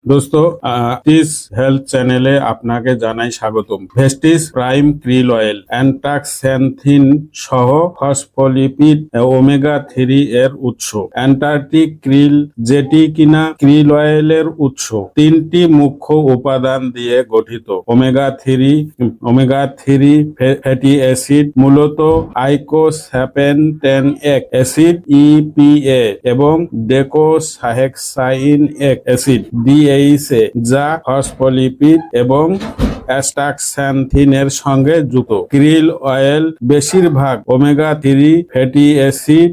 দোস্ত, Vestige health চ্যানেলে আপনাকে জানাই স্বাগতম। ভেস্টিজ প্রাইম ক্রিল অয়েল অ্যান্টাক্স্যান্থিন সহ ফসফোলিপিড ওমেগা 3 এর উৎস। অ্যান্টার্কটিক ক্রিল, যেটি কিনা ক্রিল অয়েলের উৎস, তিনটি মুখ্য উপাদান দিয়ে গঠিত। ওমেগা 3 ফ্যাটি অ্যাসিড, মূলত আইকোস্যাপেনটেনএক অ্যাসিড ইপিএ এবং ডেকোসাহেক্সাইনএক অ্যাসিড ডিএইচএ, যা ফসফোলিপিড এবং অ্যাস্টাক্স্যান্থিনের সঙ্গে যুক্ত। ক্রিল অয়েল বেশিরভাগ ওমেগা 3 ফ্যাটি অ্যাসিড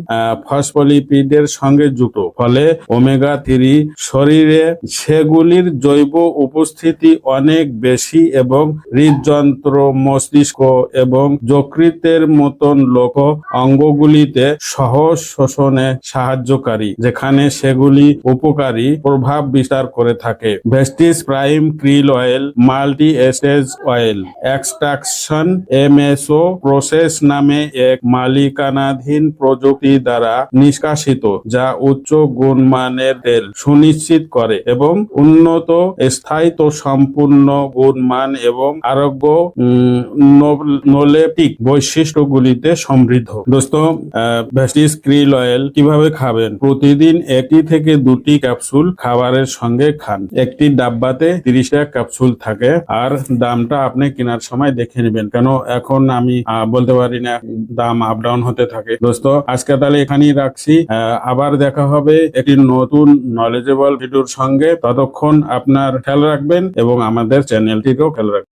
ফসফোলিপিডের সঙ্গে যুক্ত, ফলে ওমেগা 3 শরীরে সেগুলির জৈব উপস্থিতি অনেক বেশি এবং হৃদযন্ত্র, মস্তিষ্ক এবং যকৃতের মতন লোক অঙ্গগুলিতে সহজ শোষণে সাহায্যকারী, যেখানে সেগুলি উপকারী প্রভাব বিস্তার করে থাকে। Vestige prime krill oil multi stage oil extraction MSO process নামে এক মালিকানাধীন প্রযুক্তি দ্বারা নিষ্কাশিত, যা উচ্চ গুণমানের তেল সুনিশ্চিত করে এবং উন্নত স্থায়িত্ব সম্পূর্ণ গুণমান এবং আরোগ্য নোলেটিক বৈশিষ্ট্যগুলিতে সমৃদ্ধ। দোস্ত, ভেস্টিজ ক্রিল অয়েল কিভাবে খাবেন? প্রতিদিন 1 থেকে 2 ক্যাপসুল খাবারের সঙ্গে খান। একটি ডাব্বাতে 30টা ক্যাপসুল থাকে, আর দামটা আপনি কেনার সময় দেখে নেবেন, কেন এখন আমি বলতে পারি না, দাম আপ ডাউন হতে থাকে। দোস্ত, আজকে তাহলে এখানেই রাখছি। আবার দেখা হবে একটি নতুন নলেজেবল ভিডিওর সঙ্গে। ততক্ষণ আপনার খেয়াল রাখবেন এবং আমাদের চ্যানেলটিকেও খেয়াল রাখবেন।